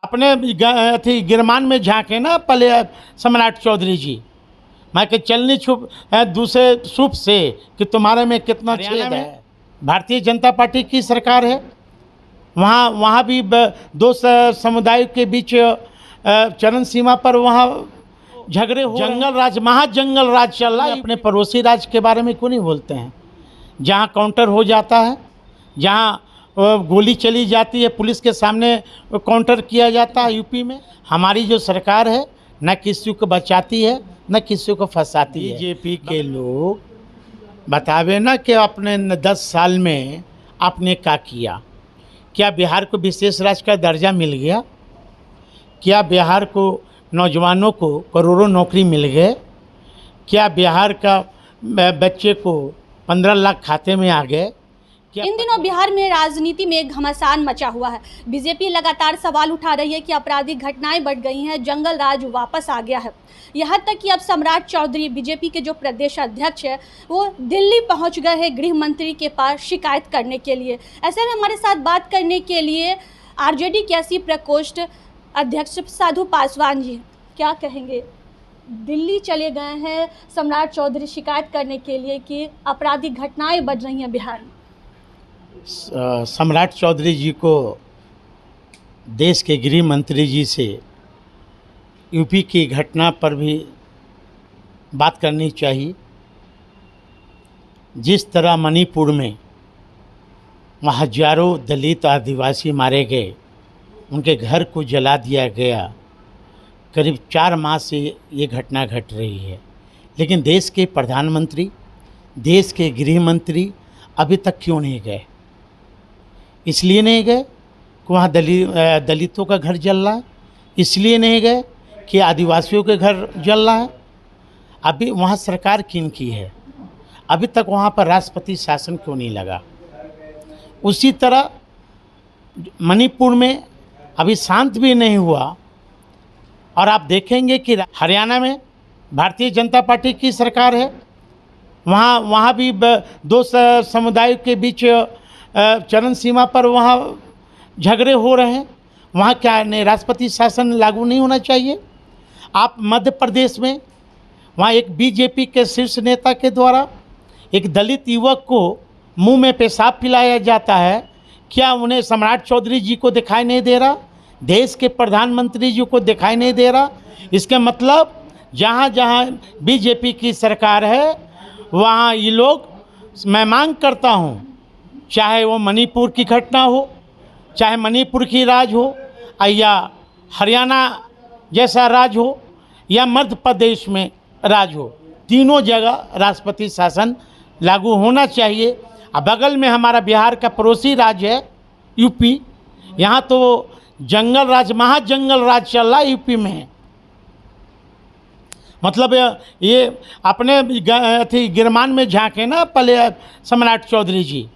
अपने अथी गिरमान में झांके ना पहले सम्राट चौधरी जी। मैं के चलनी छुप है दूसरे सूप से कि तुम्हारे में कितना छेद है। भारतीय जनता पार्टी की सरकार है, वहाँ भी दो समुदायों के बीच चरण सीमा पर वहाँ झगड़े हो, जंगल राज, महाजंगल राज चल रहा है। अपने पड़ोसी राज्य के बारे में क्यों नहीं बोलते हैं? जहाँ काउंटर हो जाता है, जहाँ गोली चली जाती है, पुलिस के सामने काउंटर किया जाता है। यूपी में हमारी जो सरकार है न किसी को बचाती है न किसी को फंसाती है। बीजेपी के लोग बतावे ना कि अपने 10 साल में आपने क्या किया। क्या बिहार को विशेष राज्य का दर्जा मिल गया? क्या बिहार को नौजवानों को करोड़ों नौकरी मिल गए? क्या बिहार का बच्चे को 15 लाख खाते में आ गए? इन दिनों बिहार में राजनीति में घमासान मचा हुआ है। बीजेपी लगातार सवाल उठा रही है कि आपराधिक घटनाएं बढ़ गई हैं, जंगल राज वापस आ गया है। यहाँ तक कि अब सम्राट चौधरी बीजेपी के जो प्रदेश अध्यक्ष है वो दिल्ली पहुँच गए हैं गृह मंत्री के पास शिकायत करने के लिए। ऐसे में हमारे साथ बात करने के लिए आरजेडी के एससी प्रकोष्ठ अध्यक्ष साधु पासवान जी, क्या कहेंगे? दिल्ली चले गए हैं सम्राट चौधरी शिकायत करने के लिए कि आपराधिक घटनाएं बढ़ रही हैं बिहार में। सम्राट चौधरी जी को देश के गृह मंत्री जी से यूपी की घटना पर भी बात करनी चाहिए। जिस तरह मणिपुर में हजारों दलित आदिवासी मारे गए, उनके घर को जला दिया गया, करीब 4 माह से ये घटना घट रही है। लेकिन देश के प्रधानमंत्री, देश के गृह मंत्री अभी तक क्यों नहीं गए? इसलिए नहीं गए कि वहाँ दलितों का घर जल रहा है, इसलिए नहीं गए कि आदिवासियों के घर जल रहा है। अभी वहाँ सरकार किन की है? अभी तक वहाँ पर राष्ट्रपति शासन क्यों नहीं लगा? उसी तरह मणिपुर में अभी शांत भी नहीं हुआ। और आप देखेंगे कि हरियाणा में भारतीय जनता पार्टी की सरकार है, वहाँ भी दो समुदायों के बीच चरण सीमा पर वहाँ झगड़े हो रहे हैं। वहाँ क्या नहीं, राष्ट्रपति शासन लागू नहीं होना चाहिए? आप मध्य प्रदेश में वहाँ एक बीजेपी के शीर्ष नेता के द्वारा एक दलित युवक को मुंह में पेशाब पिलाया जाता है। क्या उन्हें सम्राट चौधरी जी को दिखाई नहीं दे रहा? देश के प्रधानमंत्री जी को दिखाई नहीं दे रहा? इसके मतलब जहाँ जहाँ बीजेपी की सरकार है वहाँ ये लोग, मैं मांग करता हूँ, चाहे वो मणिपुर की घटना हो, चाहे मणिपुर की राज हो, या हरियाणा जैसा राज हो, या मध्य प्रदेश में राज हो, तीनों जगह राष्ट्रपति शासन लागू होना चाहिए। अब बगल में हमारा बिहार का पड़ोसी राज्य है यूपी, यहाँ तो जंगल राज, महाजंगल राज चल रहा है यूपी में। मतलब ये अपने अथी गिरमान में झांके ना पहले सम्राट चौधरी जी।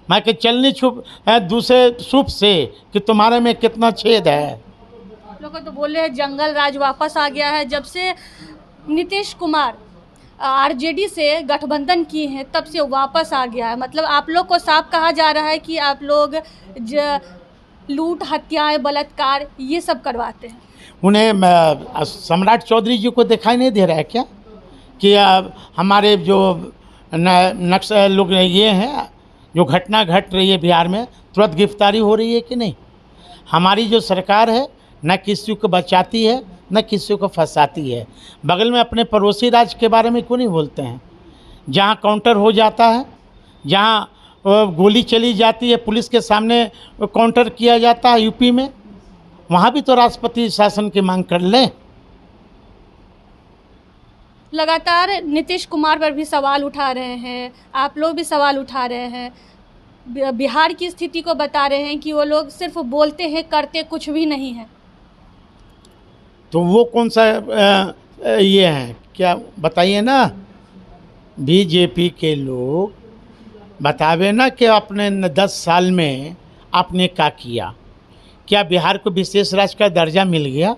मैं के चलनी छुप है दूसरे सूप से कि तुम्हारे में कितना छेद है। लोग तो बोले हैं जंगल राज वापस आ गया है। जब से नीतीश कुमार आरजेडी से गठबंधन किए हैं तब से वापस आ गया है। मतलब आप लोग को साफ कहा जा रहा है कि आप लोग लूट, हत्याएं, बलात्कार ये सब करवाते हैं। उन्हें सम्राट चौधरी जी को दिखाई नहीं दे रहा है क्या कि हमारे जो नक्सल लोग ये हैं, जो घटना घट रही है बिहार में, तुरंत गिरफ्तारी हो रही है कि नहीं? हमारी जो सरकार है न किसी को बचाती है न किसी को फंसाती है। बगल में अपने पड़ोसी राज्य के बारे में क्यों नहीं बोलते हैं? जहाँ काउंटर हो जाता है, जहाँ गोली चली जाती है, पुलिस के सामने काउंटर किया जाता है यूपी में, वहाँ भी तो राष्ट्रपति शासन की मांग कर लें। लगातार नीतीश कुमार पर भी सवाल उठा रहे हैं, आप लोग भी सवाल उठा रहे हैं। बिहार की स्थिति को बता रहे हैं कि वो लोग सिर्फ बोलते हैं, करते कुछ भी नहीं है। तो वो कौन सा ये है क्या, बताइए ना। बीजेपी के लोग बतावे ना कि अपने 10 साल में आपने क्या किया। क्या बिहार को विशेष राज्य का दर्जा मिल गया?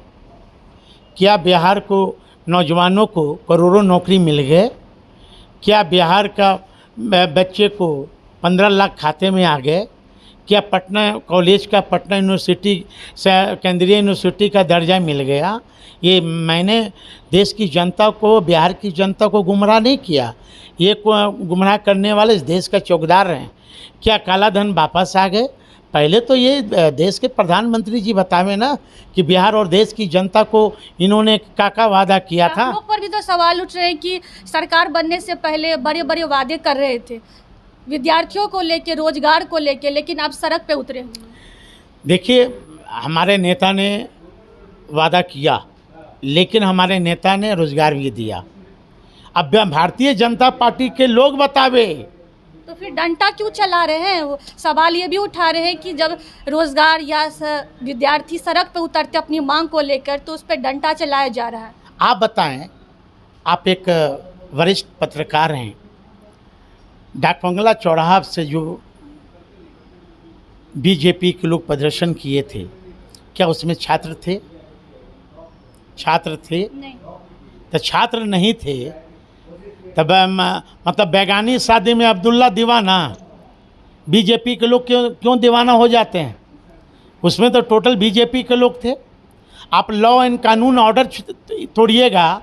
क्या बिहार को नौजवानों को करोड़ों नौकरी मिल गए? क्या बिहार का बच्चे को 15 लाख खाते में आ गए? क्या पटना कॉलेज का पटना यूनिवर्सिटी से केंद्रीय यूनिवर्सिटी का दर्जा मिल गया? ये मैंने देश की जनता को, बिहार की जनता को गुमराह नहीं किया। ये गुमराह करने वाले इस देश का चौकीदार हैं। क्या काला धन वापस आ गए? पहले तो ये देश के प्रधानमंत्री जी बतावे ना कि बिहार और देश की जनता को इन्होंने का वादा किया था। आप लोग पर भी तो सवाल उठ रहे हैं कि सरकार बनने से पहले बड़े बड़े वादे कर रहे थे विद्यार्थियों को लेके, रोजगार को लेके, लेकिन अब सड़क पे उतरे हुए हैं। देखिए, हमारे नेता ने वादा किया, लेकिन हमारे नेता ने रोजगार भी दिया। अब भारतीय जनता पार्टी के लोग बतावे तो फिर डंडा क्यों चला रहे हैं? वो सवाल ये भी उठा रहे हैं कि जब रोजगार या विद्यार्थी सड़क पे उतरते अपनी मांग को लेकर तो उस पर डंडा चलाया जा रहा है। आप बताएं, आप एक वरिष्ठ पत्रकार हैं, डाकबंगला चौराहा से जो बीजेपी के लोग प्रदर्शन किए थे, क्या उसमें छात्र थे? छात्र थे? नहीं। तो छात्र नहीं थे तब मतलब बैगानी शादी में अब्दुल्ला दीवाना, बीजेपी के लोग क्यों दीवाना हो जाते हैं? उसमें तो टोटल बीजेपी के लोग थे। आप लॉ एंड कानून ऑर्डर तोड़िएगा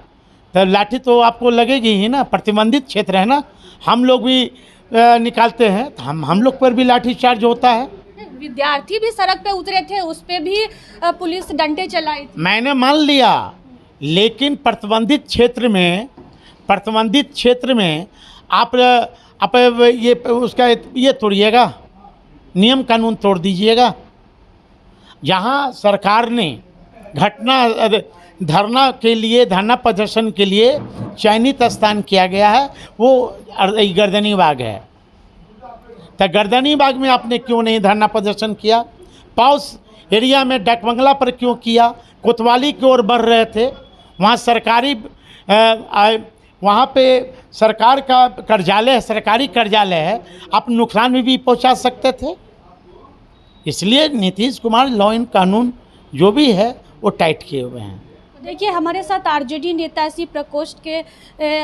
तो लाठी तो आपको लगेगी ही ना। प्रतिबंधित क्षेत्र है ना, हम लोग भी निकालते हैं तो हम लोग पर भी लाठी चार्ज होता है। विद्यार्थी भी सड़क पे उतरे थे, उस पे भी पुलिस डंडे चलाई थी। मैंने मान लिया, लेकिन प्रतिबंधित क्षेत्र में आप ये उसका ये तोड़िएगा, नियम कानून तोड़ दीजिएगा। जहाँ सरकार ने धरना प्रदर्शन के लिए चयनित स्थान किया गया है वो गर्दनी बाग है। तो गर्दनी बाग में आपने क्यों नहीं धरना प्रदर्शन किया? पॉश एरिया में डाकबंगला पर क्यों किया? कोतवाली की ओर बढ़ रहे थे, वहाँ सरकारी वहाँ पे सरकार का कार्यालय है, सरकारी कार्यालय है, आप नुकसान भी पहुँचा सकते थे। इसलिए नीतीश कुमार लॉ एंड कानून जो भी है वो टाइट किए हुए हैं। देखिए, हमारे साथ आरजेडी नेता इसी प्रकोष्ठ के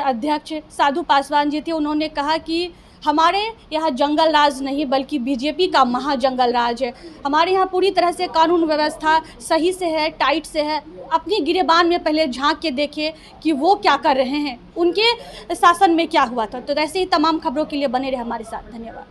अध्यक्ष साधु पासवान जी थे। उन्होंने कहा कि हमारे यहाँ जंगल राज नहीं बल्कि बीजेपी का महाजंगल राज है। हमारे यहाँ पूरी तरह से कानून व्यवस्था सही से है, टाइट से है। अपनी गिरेबान में पहले झांक के देखे कि वो क्या कर रहे हैं, उनके शासन में क्या हुआ था। तो ऐसे ही तमाम खबरों के लिए बने रहे हमारे साथ। धन्यवाद।